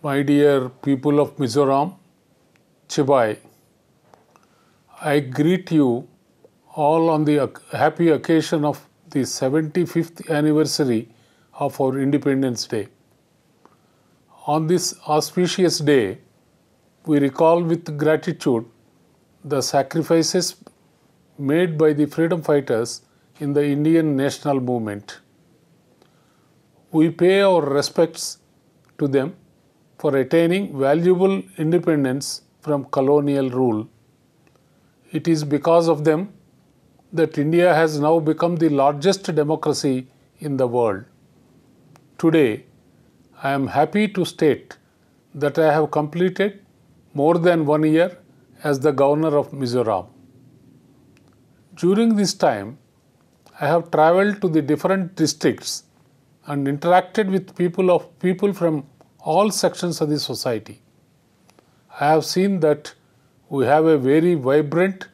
My dear people of Mizoram, Chibai, I greet you all on the happy occasion of the 75th anniversary of our Independence Day. On this auspicious day, we recall with gratitude the sacrifices made by the freedom fighters in the Indian national movement. We pay our respects to them for attaining valuable independence from colonial rule. It is because of them that India has now become the largest democracy in the world. Today, I am happy to state that I have completed more than 1 year as the Governor of Mizoram. During this time, I have travelled to the different districts and interacted with people from all sections of the society. I have seen that we have a very vibrant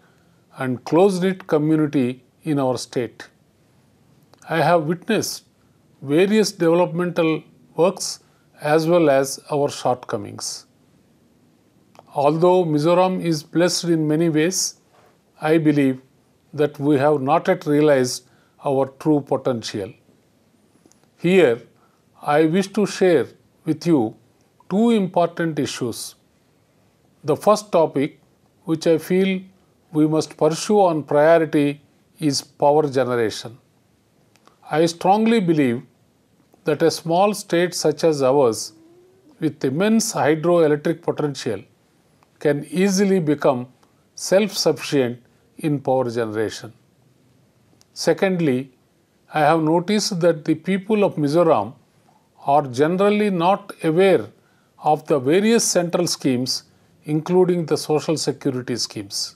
and close-knit community in our state. I have witnessed various developmental works as well as our shortcomings. Although Mizoram is blessed in many ways, I believe that we have not yet realized our true potential. Here, I wish to share with you two important issues. The first topic, which I feel we must pursue on priority, is power generation. I strongly believe that a small state such as ours, with immense hydroelectric potential, can easily become self-sufficient in power generation. Secondly, I have noticed that the people of Mizoram are generally not aware of the various central schemes, including the social security schemes.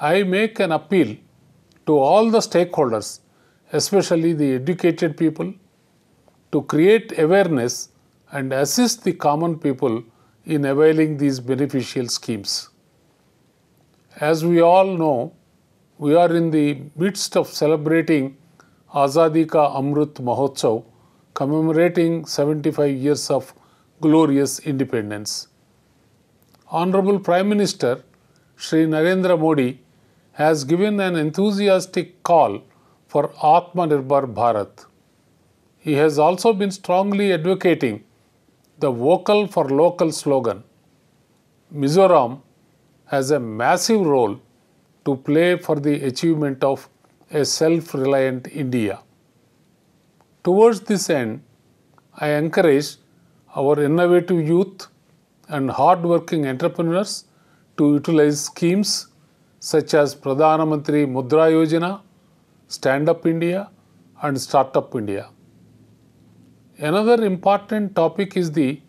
I make an appeal to all the stakeholders, especially the educated people, to create awareness and assist the common people in availing these beneficial schemes. As we all know, we are in the midst of celebrating Azadi Ka Amrit Mahotsav, commemorating 75 years of glorious independence. Honorable Prime Minister Shri Narendra Modi has given an enthusiastic call for Atmanirbhar Bharat. He has also been strongly advocating the Vocal for Local slogan. Mizoram has a massive role to play for the achievement of a self-reliant India. Towards this end, I encourage our innovative youth and hard-working entrepreneurs to utilize schemes such as Pradhana Mantri Mudra Yojana, Stand Up India and Startup India. Another important topic is the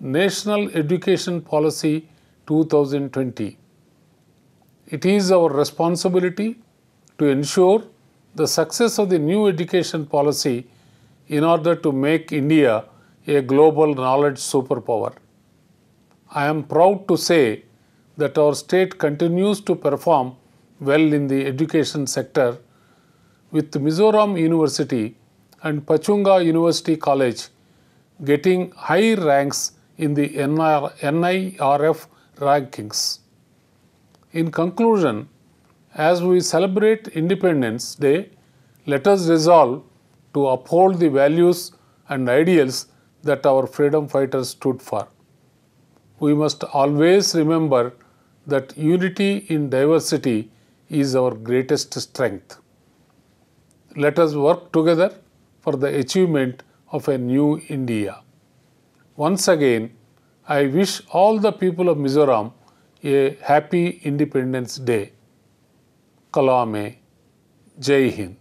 National Education Policy 2020. It is our responsibility to ensure the success of the new education policy in order to make India a global knowledge superpower. I am proud to say that our state continues to perform well in the education sector, with Mizoram University and Pachunga University College getting high ranks in the NIRF rankings. In conclusion, as we celebrate Independence Day, let us resolve to uphold the values and ideals that our freedom fighters stood for. We must always remember that unity in diversity is our greatest strength. Let us work together for the achievement of a new India. Once again, I wish all the people of Mizoram a happy Independence Day. Kalame. Jai Hind.